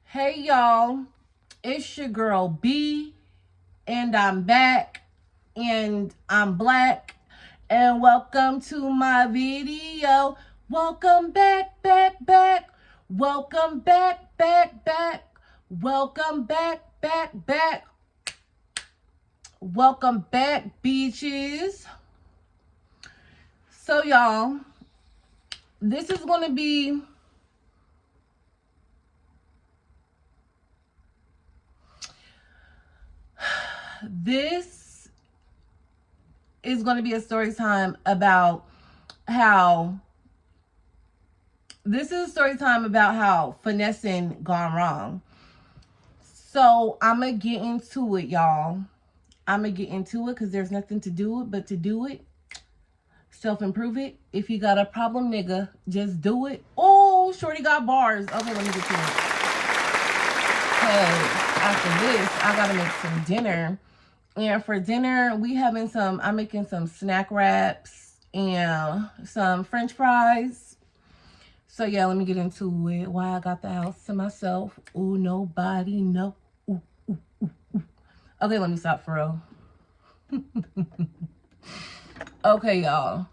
Hey y'all, it's your girl B, and I'm back, and I'm black, and welcome to my video. Welcome back, back, back. Welcome back, back, back. Welcome back, back, back. Welcome back, beaches. So y'all, this is going to be this is going to be a story time about how finessing gone wrong. So I'm going to get into it, y'all. I'm going to get into it because there's nothing to do it but to do it. Self-improve it. If you got a problem, nigga, just do it. Oh, shorty got bars. Okay, let me get to it. Because after this, I got to make some dinner. And for dinner, I'm making some snack wraps and some French fries. So yeah, let me get into it. Why I got the house to myself. Ooh, nobody know. Ooh, ooh, ooh, ooh. Okay, let me stop for real. Okay, y'all.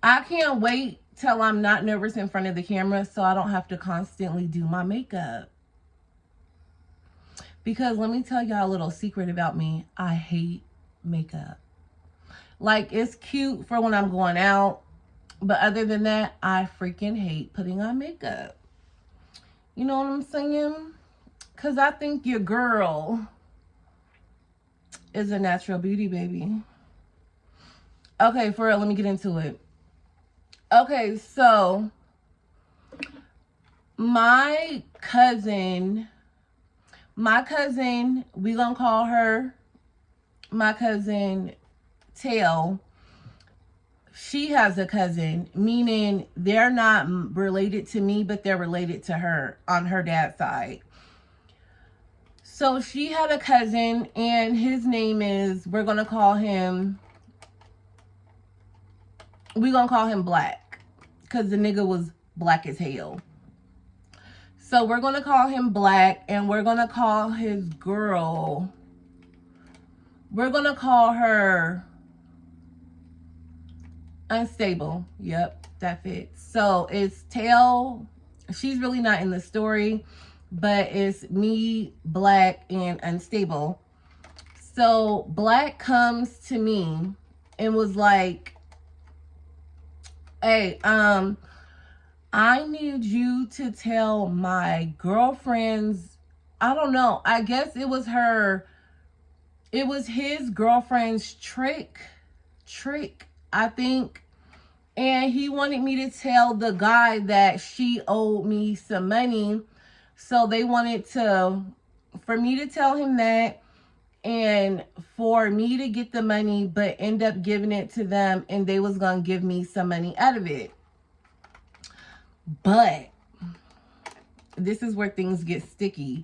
I can't wait till I'm not nervous in front of the camera so I don't have to constantly do my makeup. Because let me tell y'all a little secret about me. I hate makeup. Like, it's cute for when I'm going out. But other than that, I freaking hate putting on makeup. You know what I'm saying? Because I think your girl is a natural beauty, baby. Okay, for real, let me get into it. Okay, so my cousin, we gonna call her my cousin Tail. She has a cousin, meaning they're not related to me, but they're related to her on her dad's side. So she had a cousin, and his name is, we're gonna call him Black, because the nigga was black as hell. So we're gonna call him Black, and we're gonna call his girl, we're gonna call her Unstable. Yep, that fits. So it's Tail. She's really not in the story, but it's me, Black, and Unstable. So Black comes to me and was like, hey, I need you to tell my girlfriend's, I don't know, I guess it was his girlfriend's trick, I think. And he wanted me to tell the guy that she owed me some money. So they wanted for me to tell him that, and for me to get the money, but end up giving it to them, and they was going to give me some money out of it. But this is where things get sticky.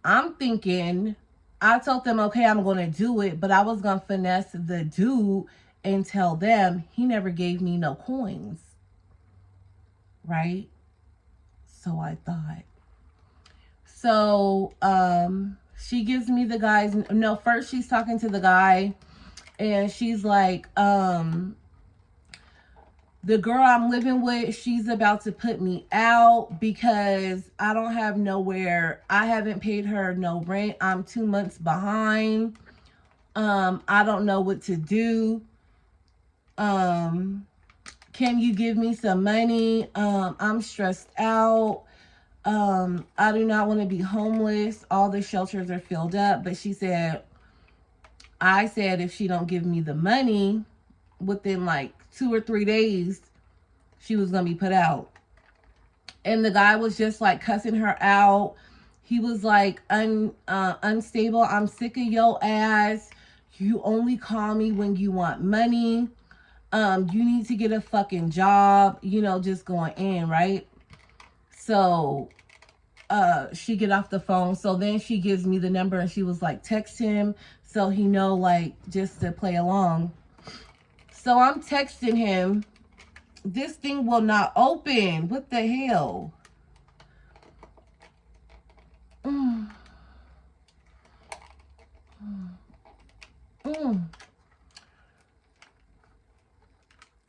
I'm thinking, I told them, okay, I'm going to do it, but I was going to finesse the dude and tell them he never gave me no coins. Right? So I thought. So, she gives me the guy's, no, first she's talking to the guy, and she's like, the girl I'm living with, she's about to put me out because I don't have nowhere. I haven't paid her no rent. I'm 2 months behind. I don't know what to do. Can you give me some money? I'm stressed out. I do not want to be homeless. All the shelters are filled up. But I said if she don't give me the money within like 2 or 3 days, she was going to be put out. And the guy was just like cussing her out. He was like, Unstable, I'm sick of your ass. You only call me when you want money. You need to get a fucking job, just going in, right? So she get off the phone. So then she gives me the number, and she was like, text him so he know, like, just to play along. So I'm texting him. This thing will not open. What the hell? Mm. Mm.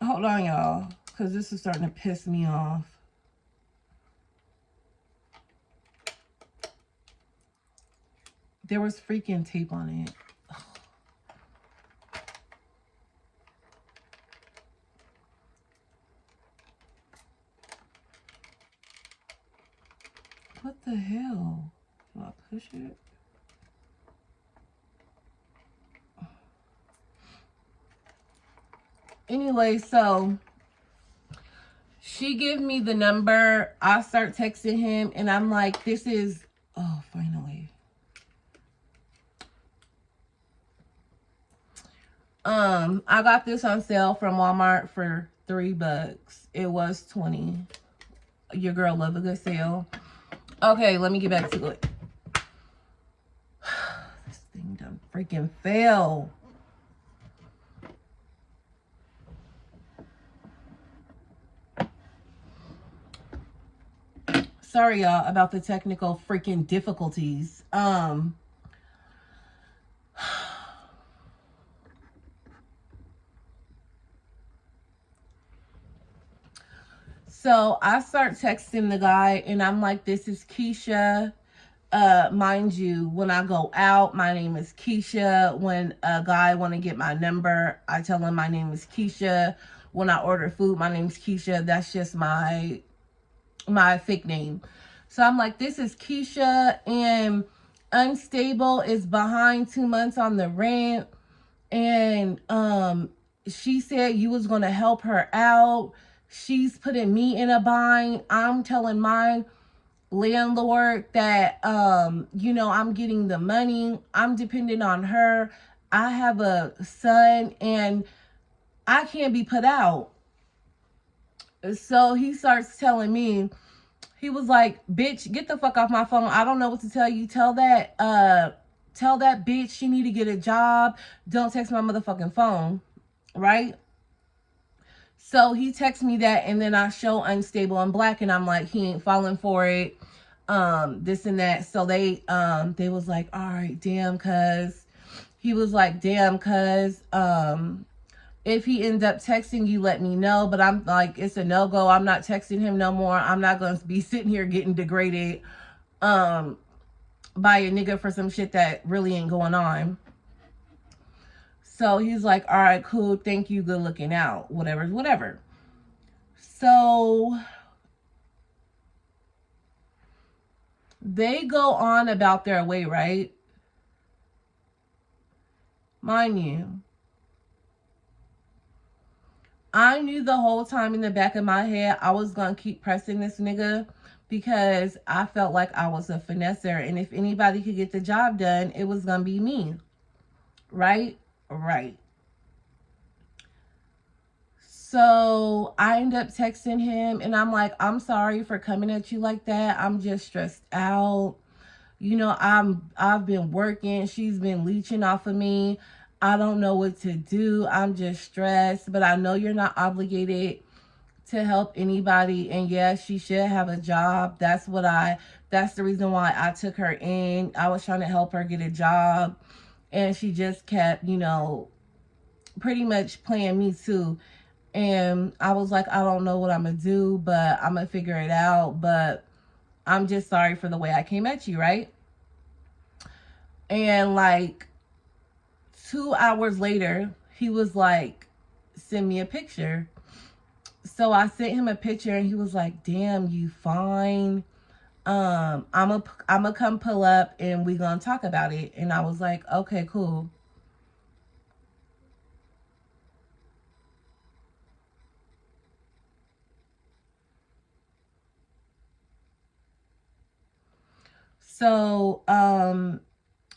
Hold on, y'all, because this is starting to piss me off. There was freaking tape on it. What the hell? Do I push it? Anyway, so she give me the number. I start texting him, and I'm like, this is, oh, finally. I got this on sale from Walmart for $3. It was $20. Your girl love a good sale. Okay, let me get back to it. This thing done freaking fell. Sorry, y'all, about the technical freaking difficulties. So I start texting the guy, and I'm like, this is Keisha. Mind you, when I go out, my name is Keisha. When a guy want to get my number, I tell him my name is Keisha. When I order food, my name's Keisha. That's just my fake name. So I'm like, this is Keisha, and Unstable is behind 2 months on the rent, and she said you was gonna help her out. She's putting me in a bind. I'm telling my landlord that I'm getting the money. I'm dependent on her. I have a son, and I can't be put out. So he starts telling me, he was like, bitch, get the fuck off my phone. I don't know what to tell you. Tell that bitch she need to get a job. Don't text my motherfucking phone. Right? So he texts me that, and then I show Unstable and Black, and I'm like, he ain't falling for it. This and that. So they was like, all right, damn, cuz. He was like, damn, cuz, if he ends up texting you, let me know. But I'm like, it's a no-go. I'm not texting him no more. I'm not going to be sitting here getting degraded by a nigga for some shit that really ain't going on. So he's like, all right, cool. Thank you. Good looking out. Whatever. So they go on about their way, right? Mind you, I knew the whole time in the back of my head I was going to keep pressing this nigga, because I felt like I was a finesser, and if anybody could get the job done, it was going to be me. Right? Right. So I end up texting him, and I'm like, I'm sorry for coming at you like that. I'm just stressed out. I've been working. She's been leeching off of me. I don't know what to do. I'm just stressed, but I know you're not obligated to help anybody. And yes, she should have a job. That's the reason why I took her in. I was trying to help her get a job, and she just kept, pretty much playing me too. And I was like, I don't know what I'm going to do, but I'm going to figure it out. But I'm just sorry for the way I came at you, right? And like 2 hours later, he was like, send me a picture. So I sent him a picture, and he was like, damn, you fine. I'm gonna come pull up, and we gonna talk about it. And I was like, okay, cool. So,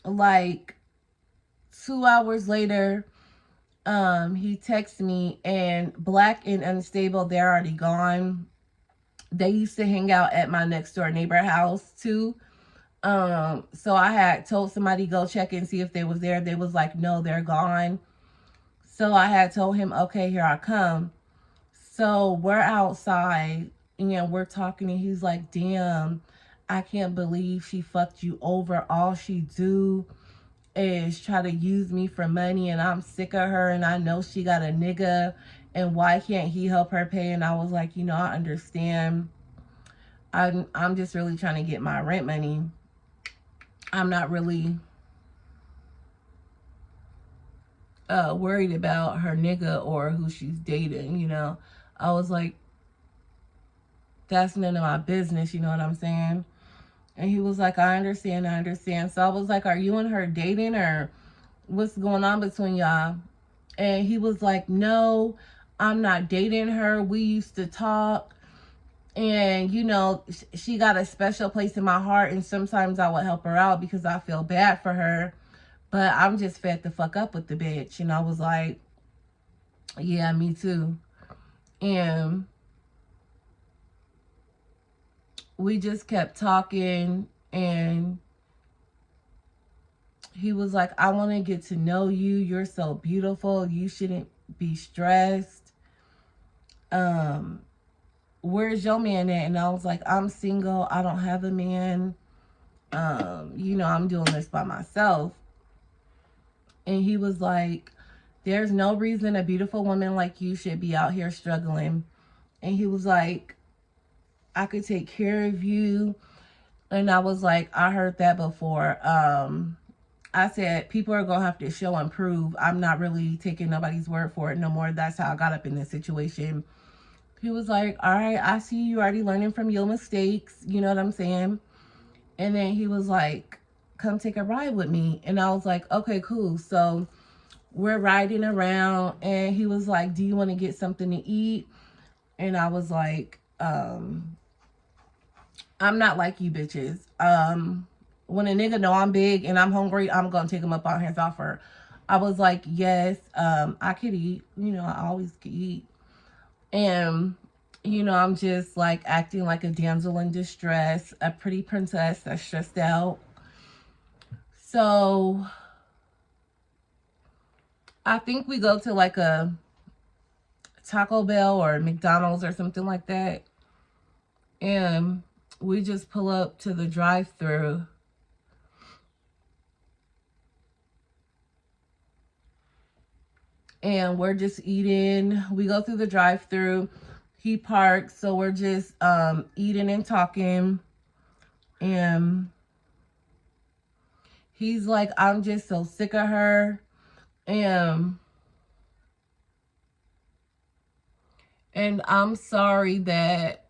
like 2 hours later, he texts me, and Black and Unstable, they're already gone. They used to hang out at my next door neighbor house too. So I had told somebody go check and see if they was there. They was like, no, they're gone. So I had told him, okay, here I come. So we're outside and we're talking and he's like, damn, I can't believe she fucked you over. All she do is try to use me for money and I'm sick of her and I know she got a nigga and why can't he help her pay? And I was like, you know, I understand. I'm just really trying to get my rent money. I'm not really worried about her nigga or who she's dating, you know. I was like, that's none of my business, you know what I'm saying? And he was like, I understand, I understand. So I was like, are you and her dating or what's going on between y'all? And he was like, no, I'm not dating her. We used to talk. And, you know, she got a special place in my heart. And sometimes I would help her out because I feel bad for her. But I'm just fed the fuck up with the bitch. And I was like, yeah, me too. And we just kept talking. And he was like, I want to get to know you. You're so beautiful. You shouldn't be stressed. Where's your man at? And I was like, I'm single. I don't have a man. You know, I'm doing this by myself. And he was like, there's no reason a beautiful woman like you should be out here struggling. And he was like, I could take care of you. And I was like, I heard that before. I said, people are going to have to show and prove. I'm not really taking nobody's word for it no more. That's how I got up in this situation. He was like, all right, I see you already learning from your mistakes. You know what I'm saying? And then he was like, come take a ride with me. And I was like, okay, cool. So we're riding around and he was like, do you want to get something to eat? And I was like, I'm not like you bitches. When a nigga know I'm big and I'm hungry, I'm going to take him up on his offer. I was like, yes, I could eat. You know, I always could eat. And, you know, I'm just like acting like a damsel in distress, a pretty princess that's stressed out. So I think we go to like a Taco Bell or McDonald's or something like that. And we just pull up to the drive-thru. And we're just eating. We go through the drive-thru. He parks, so we're just eating and talking. And he's like, I'm just so sick of her. And I'm sorry that,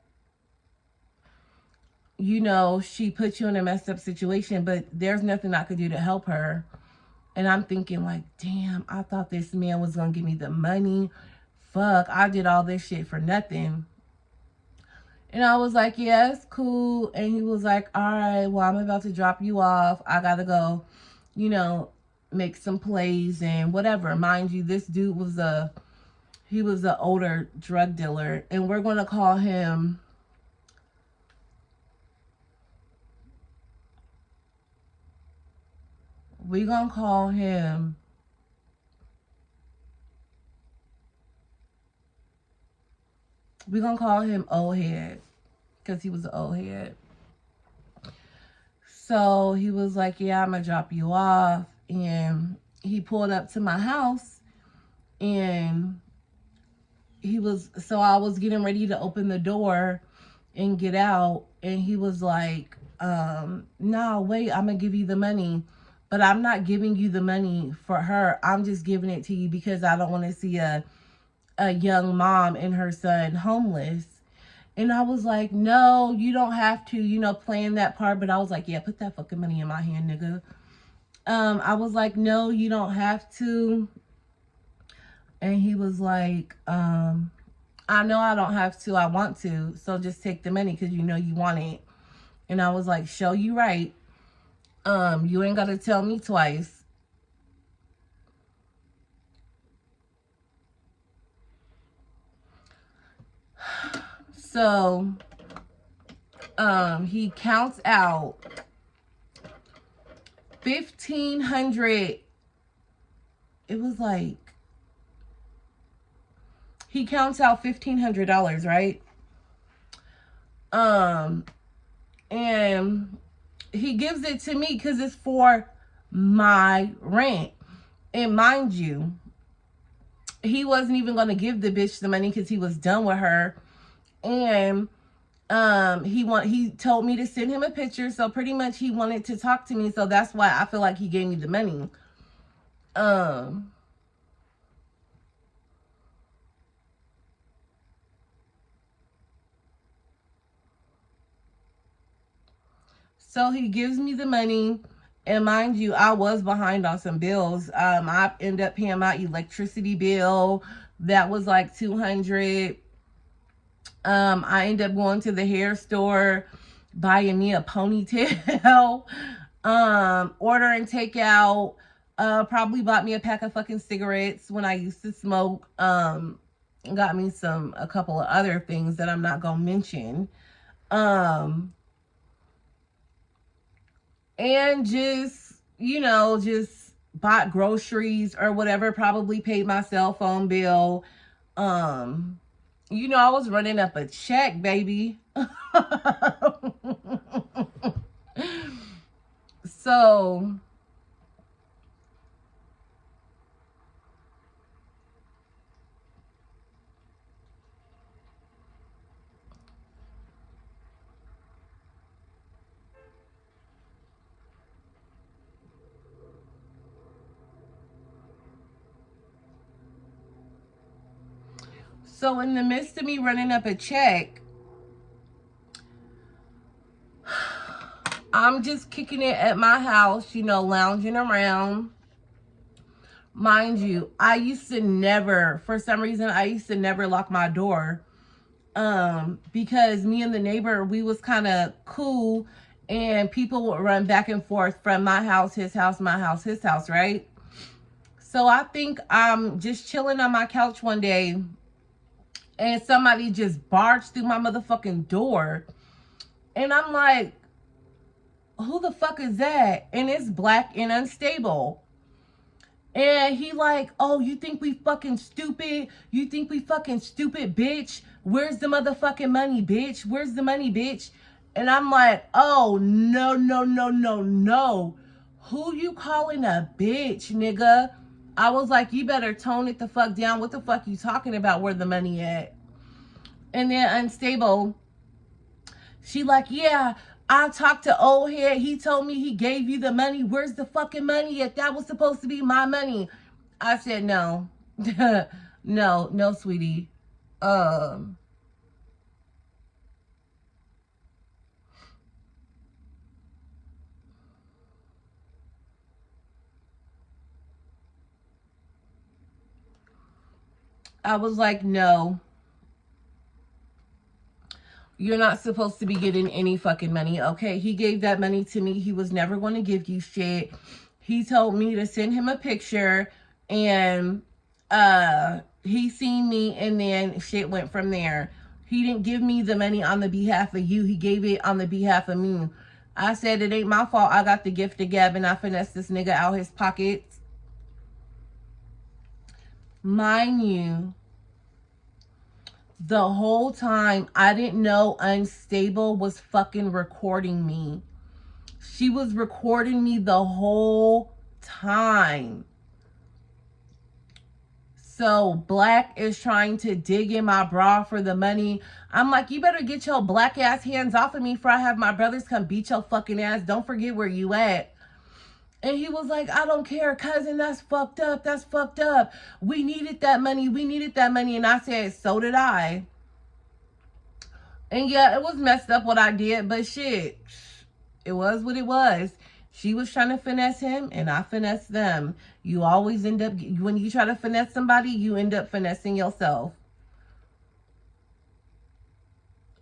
you know, she put you in a messed up situation, but there's nothing I could do to help her. And I'm thinking like, damn, I thought this man was going to give me the money. Fuck, I did all this shit for nothing. And I was like, yeah, it's cool. And he was like, all right, well, I'm about to drop you off. I got to go, you know, make some plays and whatever. Mind you, this dude was he was an older drug dealer. And we're going to call him... We're going to call him... We're going to call him Old Head. Because he was an old head. So he was like, yeah, I'm going to drop you off. And he pulled up to my house. And so I was getting ready to open the door and get out. And he was like, no, wait, I'm going to give you the money. But I'm not giving you the money for her. I'm just giving it to you because I don't want to see a young mom and her son homeless. And I was like, no, you don't have to, you know, playing that part. But I was like, yeah, put that fucking money in my hand, nigga. I was like, no, you don't have to. And he was like, I know I don't have to. I want to. So just take the money because you know you want it. And I was like, show you right. You ain't got to tell me twice. So, he counts out $1,500. It was like, he counts out $1,500, right? And he gives it to me because it's for my rent. And mind you, he wasn't even going to give the bitch the money because he was done with her. And he told me to send him a picture, so pretty much he wanted to talk to me, so that's why I feel like he gave me the money. So he gives me the money, and mind you, I was behind on some bills. I ended up paying my electricity bill. That was like $200. I ended up going to the hair store, buying me a ponytail, ordering takeout, probably bought me a pack of fucking cigarettes when I used to smoke, got me a couple of other things that I'm not gonna mention, and just, just bought groceries or whatever, probably paid my cell phone bill. I was running up a check, baby. So in the midst of me running up a check, I'm just kicking it at my house, lounging around. Mind you, for some reason, I used to never lock my door. Because me and the neighbor, we was kind of cool, and people would run back and forth from my house, his house, my house, his house, right? So I think I'm just chilling on my couch one day, and somebody just barged through my motherfucking door. And I'm like, who the fuck is that? And it's black and unstable. And he like, oh, you think we fucking stupid? You think we fucking stupid, bitch? Where's the motherfucking money, bitch? Where's the money, bitch? And I'm like, oh, no, no, no, no, no. Who you calling a bitch, nigga? I was like, you better tone it the fuck down. What the fuck you talking about? Where the money at? And then unstable, she like, yeah, I talked to old head. He told me he gave you the money. Where's the fucking money at? That was supposed to be my money. I said, no. No, sweetie. I was like, no. You're not supposed to be getting any fucking money, okay? He gave that money to me. He was never going to give you shit. He told me to send him a picture, and he seen me, and then shit went from there. He didn't give me the money on the behalf of you. He gave it on the behalf of me. I said, it ain't my fault. I got the gift of gab, and I finessed this nigga out his pockets. Mind you, the whole time, I didn't know Unstable was fucking recording me. She was recording me the whole time. So Black is trying to dig in my bra for the money. I'm like, you better get your black ass hands off of me before I have my brothers come beat your fucking ass. Don't forget where you at. And he was like, I don't care, cousin. That's fucked up. That's fucked up. We needed that money. We needed that money. And I said, so did I. And yeah, it was messed up what I did. But shit, it was what it was. She was trying to finesse him, and I finessed them. You always end up, when you try to finesse somebody, you end up finessing yourself.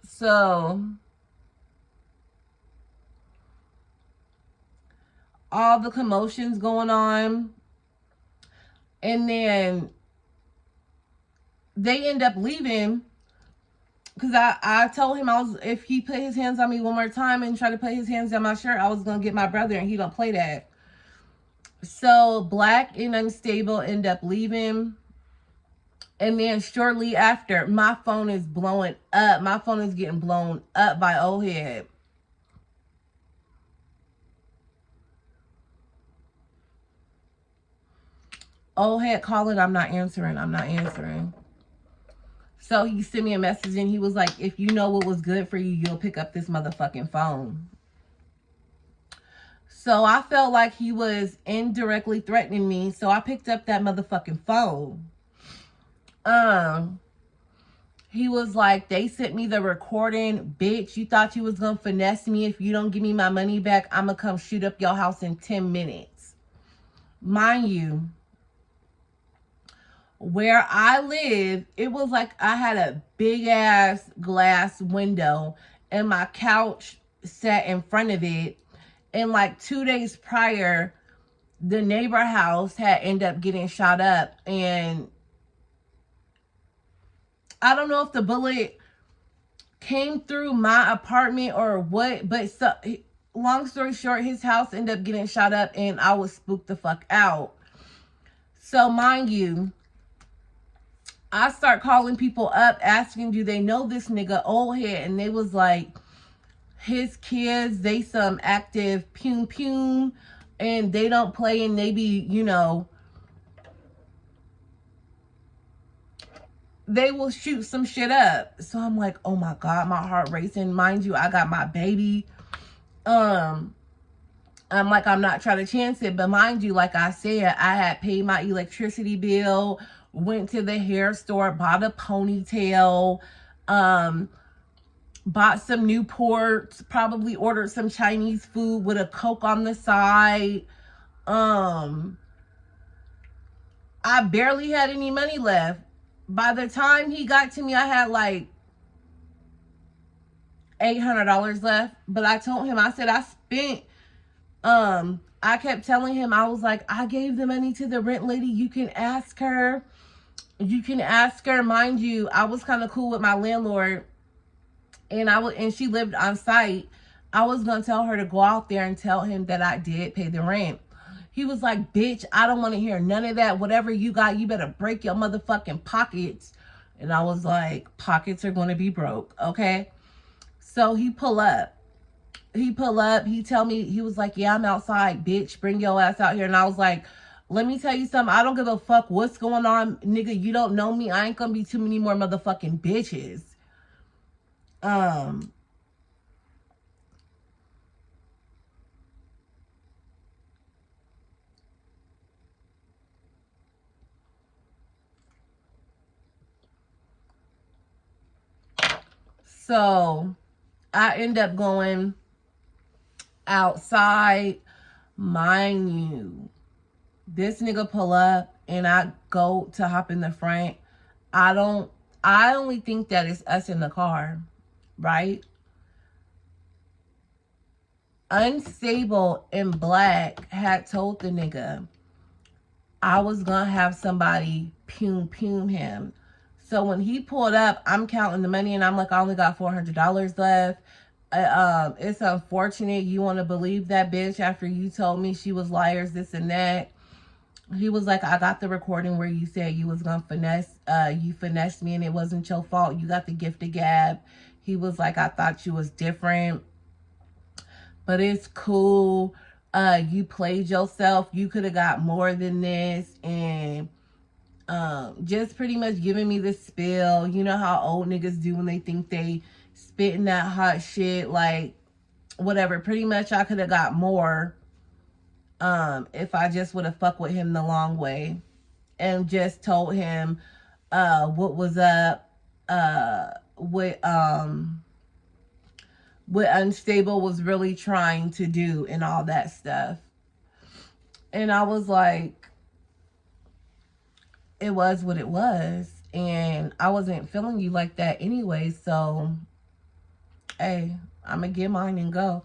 So all the commotions going on, and then they end up leaving because I told him if he put his hands on me one more time and try to put his hands on my shirt, I was gonna get my brother, and he don't play that. So Black and Unstable end up leaving. And then shortly after, my phone is blowing up. My phone is getting blown up by old head. Old head calling, I'm not answering. I'm not answering. So he sent me a message and he was like, if you know what was good for you, you'll pick up this motherfucking phone. So I felt like he was indirectly threatening me. So I picked up that motherfucking phone. He was like, they sent me the recording. Bitch, you thought you was gonna finesse me. If you don't give me my money back, I'm gonna come shoot up your house in 10 minutes. Mind you, where I live, it was like I had a big ass glass window and my couch sat in front of it. And like 2 days prior, the neighbor house had ended up getting shot up. And I don't know if the bullet came through my apartment or what, but so, long story short, his house ended up getting shot up and I was spooked the fuck out. So mind you, I start calling people up asking, do they know this nigga old head? And they was like, his kids, they some active pum pum and they don't play and they be, you know, they will shoot some shit up. So I'm like, oh my God, my heart racing. Mind you, I got my baby. I'm like, I'm not trying to chance it. But mind you, like I said, I had paid my electricity bill, went to the hair store, bought a ponytail, bought some Newports, probably ordered some Chinese food with a Coke on the side. I barely had any money left. By the time he got to me, I had like $800 left. But I told him, I said, I spent, I kept telling him, I was like, I gave the money to the rent lady. You can ask her. You can ask her. Mind you, I was kind of cool with my landlord. And she lived on site. I was going to tell her to go out there and tell him that I did pay the rent. He was like, bitch, I don't want to hear none of that. Whatever you got, you better break your motherfucking pockets. And I was like, pockets are going to be broke, okay? So he pull up. He tell me, he was like, yeah, I'm outside, bitch. Bring your ass out here. And I was like, let me tell you something. I don't give a fuck what's going on, nigga. You don't know me. I ain't going to be too many more motherfucking bitches. So I end up going outside. Mind you, this nigga pull up and I go to hop in the front. I only think that it's us in the car, right? Unstable and Black had told the nigga I was gonna have somebody pum him. So when he pulled up, I'm counting the money and I'm like, I only got $400 left. It's unfortunate you want to believe that bitch after you told me she was liars, this and that. He was like, I got the recording where you said you was gonna you finessed me and it wasn't your fault. You got the gift of gab. He was like, I thought you was different, but it's cool. You played yourself. You could have got more than this. And just pretty much giving me the spill. You know how old niggas do when they think they spitting that hot shit, like whatever. Pretty much I could have got more if I just would have fucked with him the long way and just told him what was up with what Unstable was really trying to do and all that stuff. And I was like, it was what it was. And I wasn't feeling you like that anyway. So, hey, I'm going to get mine and go.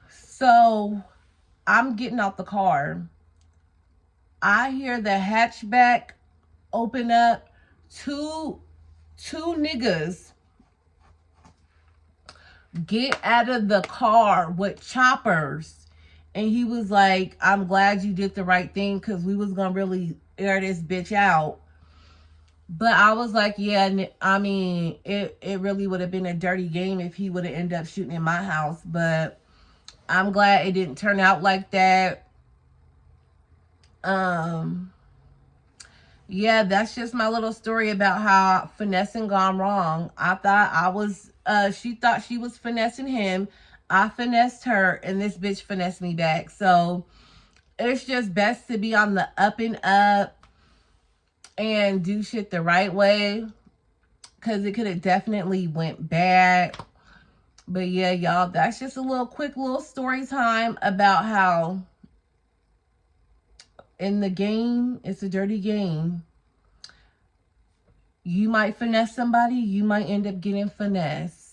So I'm getting out the car. I hear the hatchback open up. Two niggas get out of the car with choppers And he was like, I'm glad you did the right thing because we was going to really air this bitch out. But I was like, yeah, I mean, it really would have been a dirty game if he would have ended up shooting in my house. But I'm glad it didn't turn out like that. Yeah, that's just my little story about how finessing gone wrong. She thought she was finessing him. I finessed her, and this bitch finessed me back. So it's just best to be on the up and up and do shit the right way, because it could have definitely went bad. But yeah, y'all, that's just a quick little story time about how in the game, it's a dirty game. You might finesse somebody, you might end up getting finessed.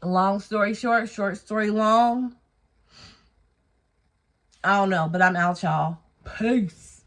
Long story short, short story long. I don't know, but I'm out, y'all. Peace.